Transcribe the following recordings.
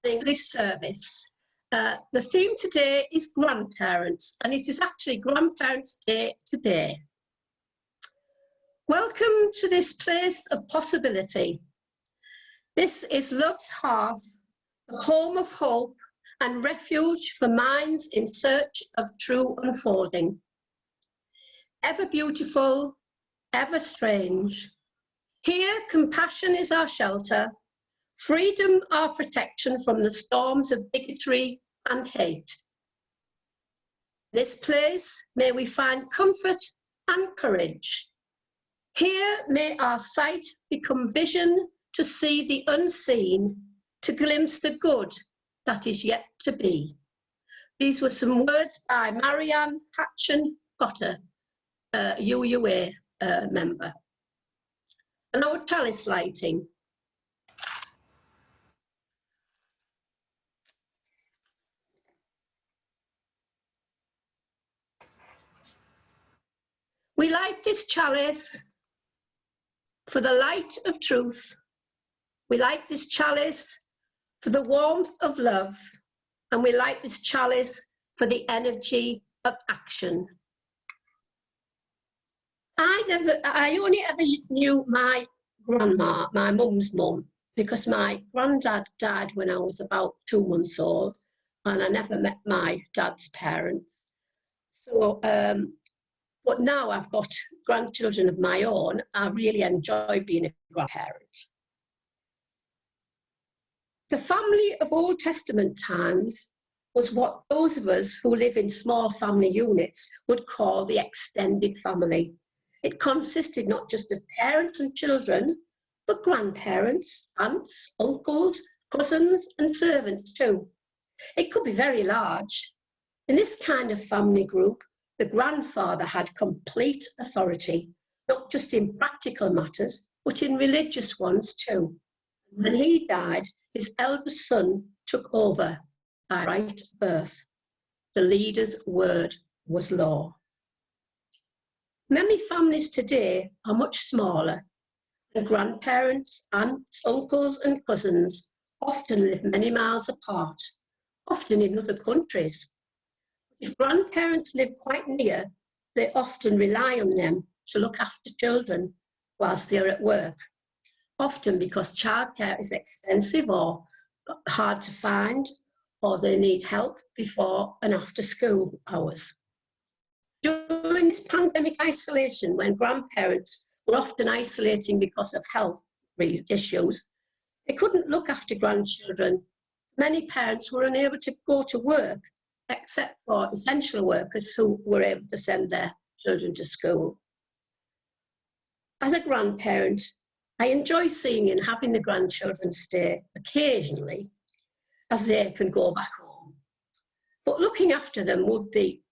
this service. The theme today is grandparents, and it is actually Grandparents' Day today. Welcome to this place of possibility. This is Love's Hearth, the home of hope and refuge for minds in search of true unfolding. Ever beautiful, ever strange. Here, compassion is our shelter, freedom our protection from the storms of bigotry and hate. This place, may we find comfort and courage. Here, may our sight become vision to see the unseen, to glimpse the good that is yet to be. These were some words by Marianne Hatchen-Gotter, UUA member. And our chalice lighting. We light this chalice for the light of truth. We light this chalice for the warmth of love. And we light this chalice for the energy of action. I only ever knew my grandma, my mum's mum, because my granddad died when I was about 2 months old, and I never met my dad's parents. So, but now I've got grandchildren of my own. I really enjoy being a grandparent. The family of Old Testament times was what those of us who live in small family units would call the extended family. It consisted not just of parents and children, but grandparents, aunts, uncles, cousins, and servants too. It could be very large. In this kind of family group, the grandfather had complete authority, not just in practical matters, but in religious ones too. When he died, his eldest son took over by right of birth. The leader's word was law. Many families today are much smaller, and grandparents, aunts, uncles, and cousins often live many miles apart, often in other countries. If grandparents live quite near, they often rely on them to look after children whilst they're at work, often because childcare is expensive or hard to find, or they need help before and after school hours. During this pandemic isolation, when grandparents were often isolating because of health issues, they couldn't look after grandchildren. Many parents were unable to go to work, except for essential workers who were able to send their children to school. As a grandparent, I enjoy seeing and having the grandchildren stay occasionally, as they can go back home. But looking after them would be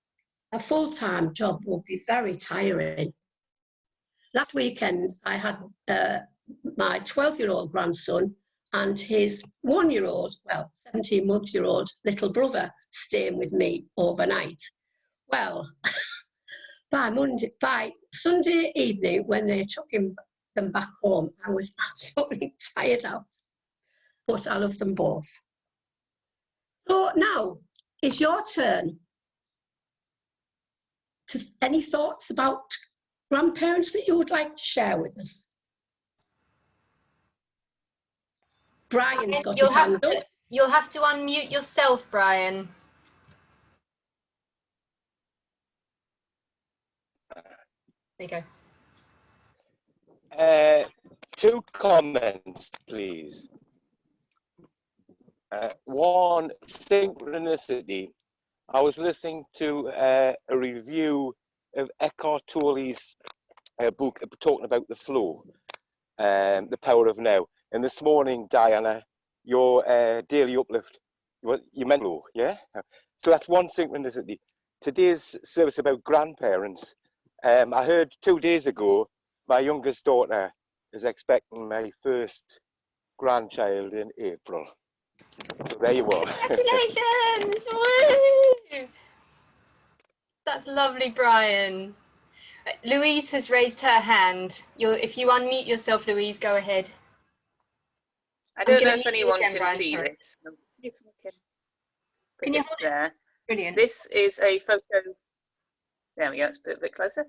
a full-time job, would be very tiring. Last weekend, I had my 12-year-old grandson and his 1-year-old, well, 17-month-year-old little brother staying with me overnight. Well, by Sunday evening, when they took them back home, I was absolutely tired out, but I love them both. So now it's your turn. Any thoughts about grandparents that you would like to share with us? Brian's got his hand up. You'll have to unmute yourself, Brian. There you go. 2 comments, please. One, synchronicity. I was listening to a review of Eckhart Tolle's book talking about the flow, the power of now. And this morning, Diana, your daily uplift, you meant flow, yeah? So that's one synchronicity. Today's service about grandparents. I heard 2 days ago, my youngest daughter is expecting my first grandchild in April. So there you are. Congratulations! Woo! That's lovely, Brian. Louise has raised her hand. If you unmute yourself, Louise, go ahead. I don't know gonna if mute you anyone again, can Brian, see sorry. this. Let's see if we can put Can you it hold it? there. Brilliant. This is a photo. There we go. It's a bit closer.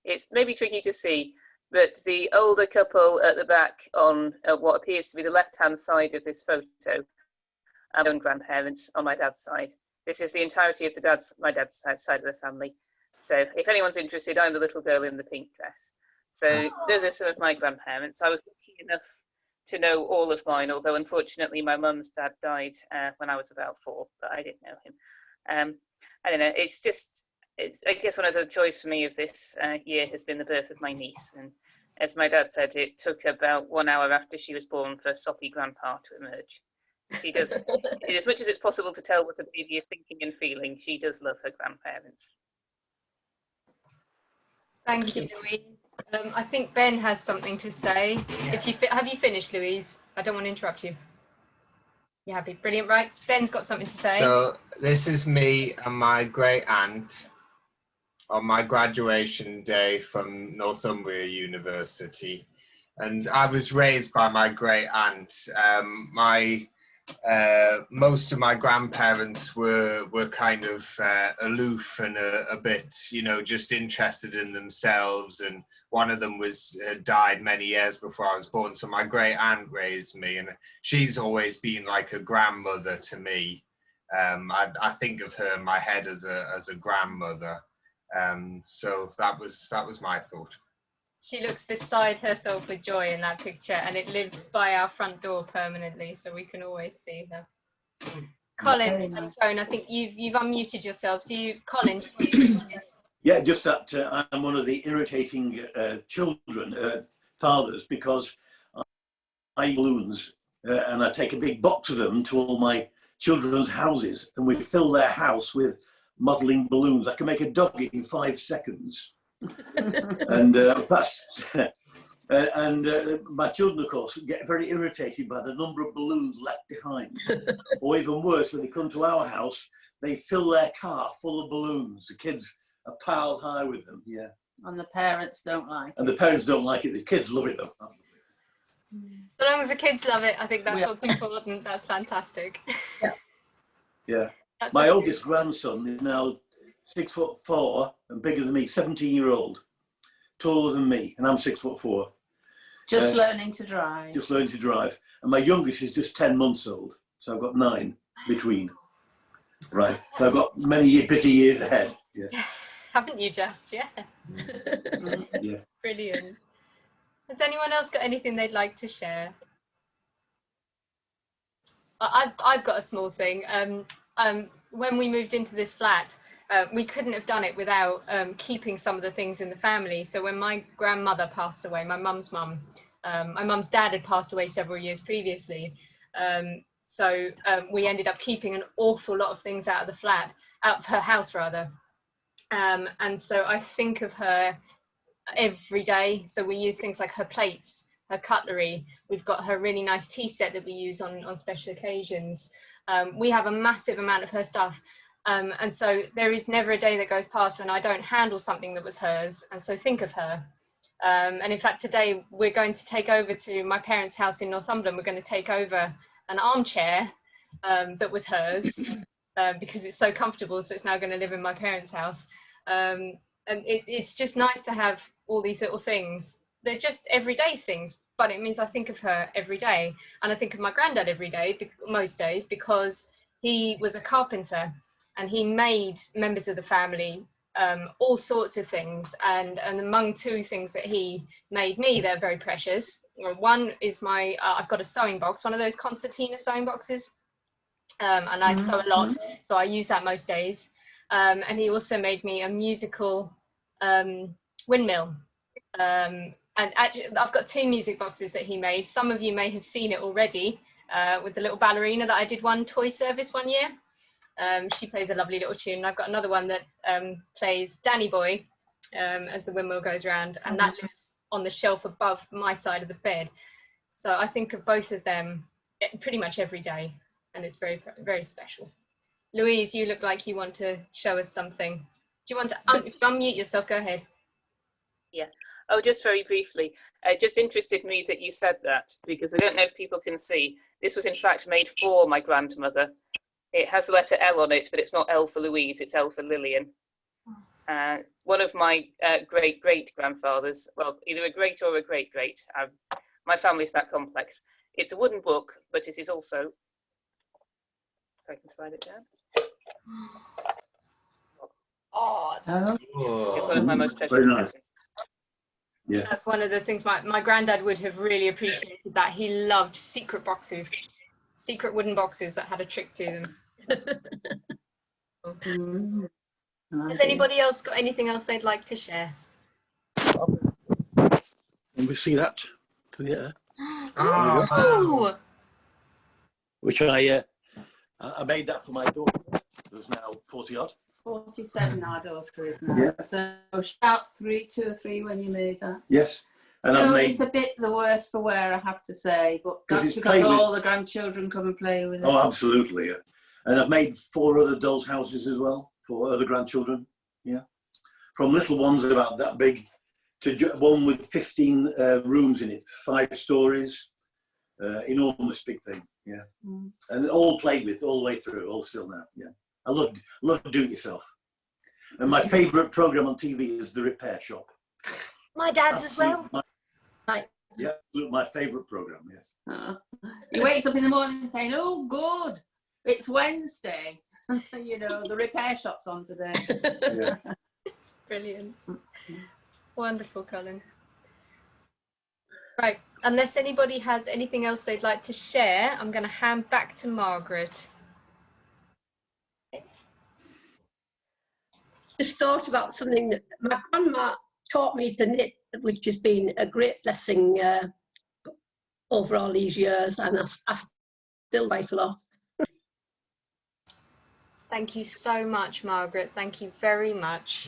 It's maybe tricky to see, but the older couple at the back on what appears to be the left-hand side of this photo are my own grandparents on my dad's side. This is the entirety of my dad's side of the family. So if anyone's interested, I'm the little girl in the pink dress. So those are some of my grandparents. I was lucky enough to know all of mine, although unfortunately my mum's dad died when I was about 4, but I didn't know him. I don't know, I guess one of the joys for me of this year has been the birth of my niece. And as my dad said, it took about 1 hour after she was born for soppy grandpa to emerge. She does, as much as it's possible to tell what a baby is thinking and feeling, she does love her grandparents. Thank you, Louise. I think Ben has something to say. Have you finished, Louise? I don't want to interrupt you. You're happy? Brilliant, right? Ben's got something to say. So this is me and my great aunt on my graduation day from Northumbria University, and I was raised by my great aunt. Most of my grandparents were kind of aloof and a bit, you know, just interested in themselves, and one of them was died many years before I was born. So my great aunt raised me, and she's always been like a grandmother to me. I think of her in my head as a grandmother. So that was my thought. She looks beside herself with joy in that picture, and it lives by our front door permanently, so we can always see her. Colin and Joan, I think you've unmuted yourselves. Colin? Yeah, just that I'm one of the irritating fathers, because I eat balloons and I take a big box of them to all my children's houses, and we fill their house with modelling balloons. I can make a dog in 5 seconds. And that's my children, of course, get very irritated by the number of balloons left behind. Or even worse, when they come to our house, they fill their car full of balloons. The kids are piled high with them. Yeah. And the parents don't like it. And the parents don't like it. The kids love it though. So long as the kids love it, I think that's what's important. That's fantastic. Yeah. Yeah. That's my oldest grandson is now 6'4" and bigger than me, 17-year-old, taller than me, and I'm 6'4". Just learning to drive. Just learning to drive. And my youngest is just 10 months old, so I've got 9 between. Right, so I've got many busy years ahead. Yeah. Haven't you just? Yeah. Yeah. Brilliant. Has anyone else got anything they'd like to share? I've got a small thing. When we moved into this flat, we couldn't have done it without keeping some of the things in the family. So when my grandmother passed away, my mum's mum, my mum's dad had passed away several years previously. So we ended up keeping an awful lot of things out of the flat, out of her house rather. And so I think of her every day. So we use things like her plates, her cutlery. We've got her really nice tea set that we use on special occasions. We have a massive amount of her stuff. And so there is never a day that goes past when I don't handle something that was hers, and so think of her. And in fact, today we're going to take over to my parents' house in Northumberland. We're going to take over an armchair that was hers because it's so comfortable, so it's now going to live in my parents' house. And it's just nice to have all these little things. They're just everyday things, but it means I think of her every day. And I think of my granddad every day, most days, because he was a carpenter. And he made members of the family all sorts of things. And among 2 things that he made me, they're very precious. One is I've got a sewing box, one of those concertina sewing boxes. And I sew a lot, so I use that most days. And he also made me a musical windmill. And actually, I've got 2 music boxes that he made. Some of you may have seen it already with the little ballerina that I did one toy service one year. She plays a lovely little tune. I've got another one that plays Danny Boy as the windmill goes around, and that lives on the shelf above my side of the bed. So I think of both of them pretty much every day, and it's very, very special. Louise, you look like you want to show us something. Do you want to unmute yourself? Go ahead. Yeah, Oh, just very briefly, it just interested me that you said that, because I don't know if people can see. This was in fact made for my grandmother. It has the letter L on it, but it's not L for Louise, it's L for Lillian. One of my great-great-grandfathers, well, either a great or a great-great, my family's that complex. It's a wooden book, but it is also, if I can slide it down. Oh, It's one of my most treasured Very nice. possessions. Yeah. that's one of the things my granddad would have really appreciated, that he loved secret boxes, secret wooden boxes that had a trick to them. Mm. Has anybody else got anything else they'd like to share? Can we see that? Yeah. Oh, Which I made that for my daughter, who's now 40 odd. 47 our daughter is now. Yeah. So shout 2 or 3 when you made that. Yes. And So I've made, it's a bit the worse for wear, I have to say, but 'Cause that's it's because played with- all the grandchildren come and play with it. oh, absolutely, yeah. And I've made 4 other dolls' houses as well for other grandchildren, yeah. From little ones about that big to one with 15 rooms in it, 5 stories, enormous big thing, yeah. Mm. And all played with all the way through, all still now, yeah. I love to do it yourself. And my favourite programme on TV is The Repair Shop. my dad's as well. Yeah, my favourite programme, yes. He wakes up in the morning saying, oh, good, it's Wednesday. You know, the repair shop's on today. Yeah. Brilliant. Wonderful, Colin. Right, unless anybody has anything else they'd like to share, I'm going to hand back to Margaret. Just thought about something that my grandma taught me to knit, which has been a great blessing over all these years, and I still write a lot. Thank you so much, Margaret. Thank you very much.